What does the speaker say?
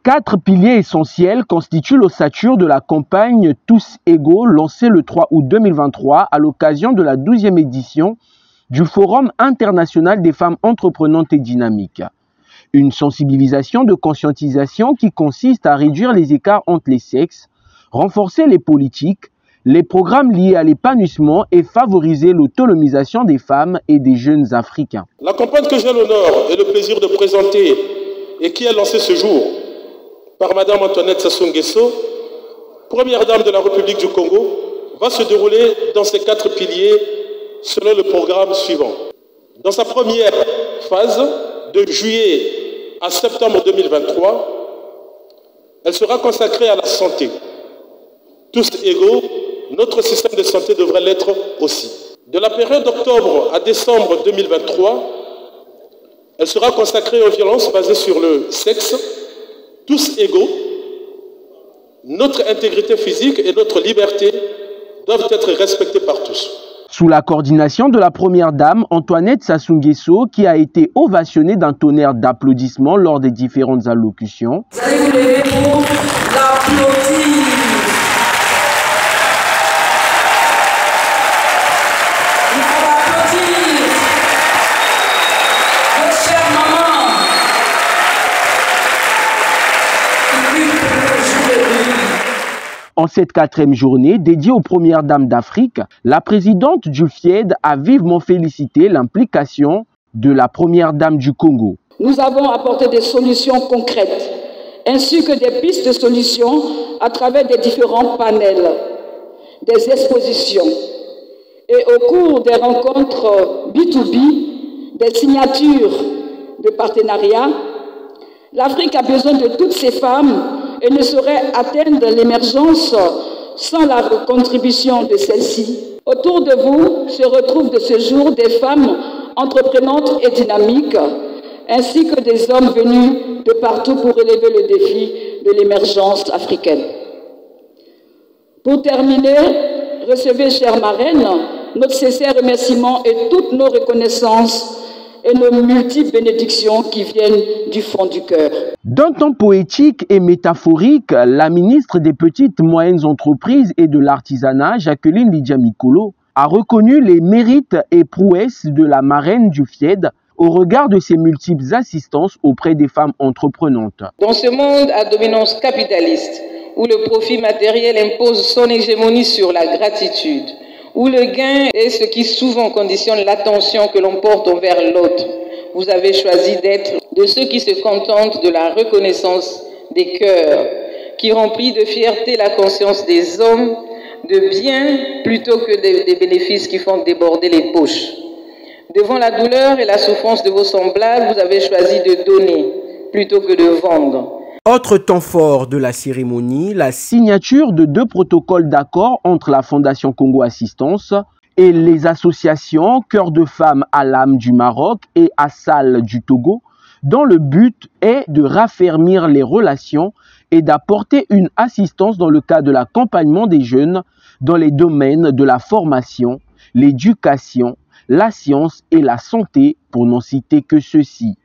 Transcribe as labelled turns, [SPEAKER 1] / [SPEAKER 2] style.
[SPEAKER 1] 4 piliers essentiels constituent l'ossature de la campagne Tous égaux lancée le 3 août 2023 à l'occasion de la 12e édition du Forum international des femmes entreprenantes et dynamiques. Une sensibilisation de conscientisation qui consiste à réduire les écarts entre les sexes, renforcer les politiques, les programmes liés à l'épanouissement et favoriser l'autonomisation des femmes et des jeunes Africains.
[SPEAKER 2] La campagne que j'ai l'honneur et le plaisir de présenter et qui est lancée ce jour par Madame Antoinette Sassou Nguesso, première dame de la République du Congo, va se dérouler dans ces 4 piliers selon le programme suivant. Dans sa première phase, de juillet à septembre 2023, elle sera consacrée à la santé. Tous égaux, notre système de santé devrait l'être aussi. De la période d'octobre à décembre 2023, elle sera consacrée aux violences basées sur le sexe. Tous égaux, notre intégrité physique et notre liberté doivent être respectées par tous.
[SPEAKER 1] Sous la coordination de la première dame, Antoinette Sassou Nguesso, qui a été ovationnée d'un tonnerre d'applaudissements lors des différentes allocutions.
[SPEAKER 3] Vous allez vous lever pour l'applaudir. Il faut applaudir notre chère maman.
[SPEAKER 1] En cette 4e journée dédiée aux premières dames d'Afrique, la présidente du FIED a vivement félicité l'implication de la première dame du Congo.
[SPEAKER 3] Nous avons apporté des solutions concrètes, ainsi que des pistes de solutions à travers des différents panels, des expositions et au cours des rencontres B2B, des signatures de partenariats. L'Afrique a besoin de toutes ces femmes et ne saurait atteindre l'émergence sans la contribution de celle-ci. Autour de vous se retrouvent de ce jour des femmes entreprenantes et dynamiques, ainsi que des hommes venus de partout pour relever le défi de l'émergence africaine. Pour terminer, recevez, chère marraine, notre sincère remerciement et toutes nos reconnaissances et nos multiples bénédictions qui viennent du fond du cœur.
[SPEAKER 1] D'un ton poétique et métaphorique, la ministre des Petites et Moyennes Entreprises et de l'Artisanat, Jacqueline Lydia Mikolo, a reconnu les mérites et prouesses de la marraine du FIED au regard de ses multiples assistances auprès des femmes entreprenantes.
[SPEAKER 4] Dans ce monde à dominance capitaliste, où le profit matériel impose son hégémonie sur la gratitude, où le gain est ce qui souvent conditionne l'attention que l'on porte envers l'autre, vous avez choisi d'être de ceux qui se contentent de la reconnaissance des cœurs, qui remplit de fierté la conscience des hommes, de biens plutôt que des bénéfices qui font déborder les poches. Devant la douleur et la souffrance de vos semblables, vous avez choisi de donner plutôt que de vendre.
[SPEAKER 1] Autre temps fort de la cérémonie, la signature de 2 protocoles d'accord entre la Fondation Congo Assistance et les associations Cœur de Femmes à l'âme du Maroc et Assal du Togo, dont le but est de raffermir les relations et d'apporter une assistance dans le cadre de l'accompagnement des jeunes dans les domaines de la formation, l'éducation, la science et la santé, pour n'en citer que ceux-ci.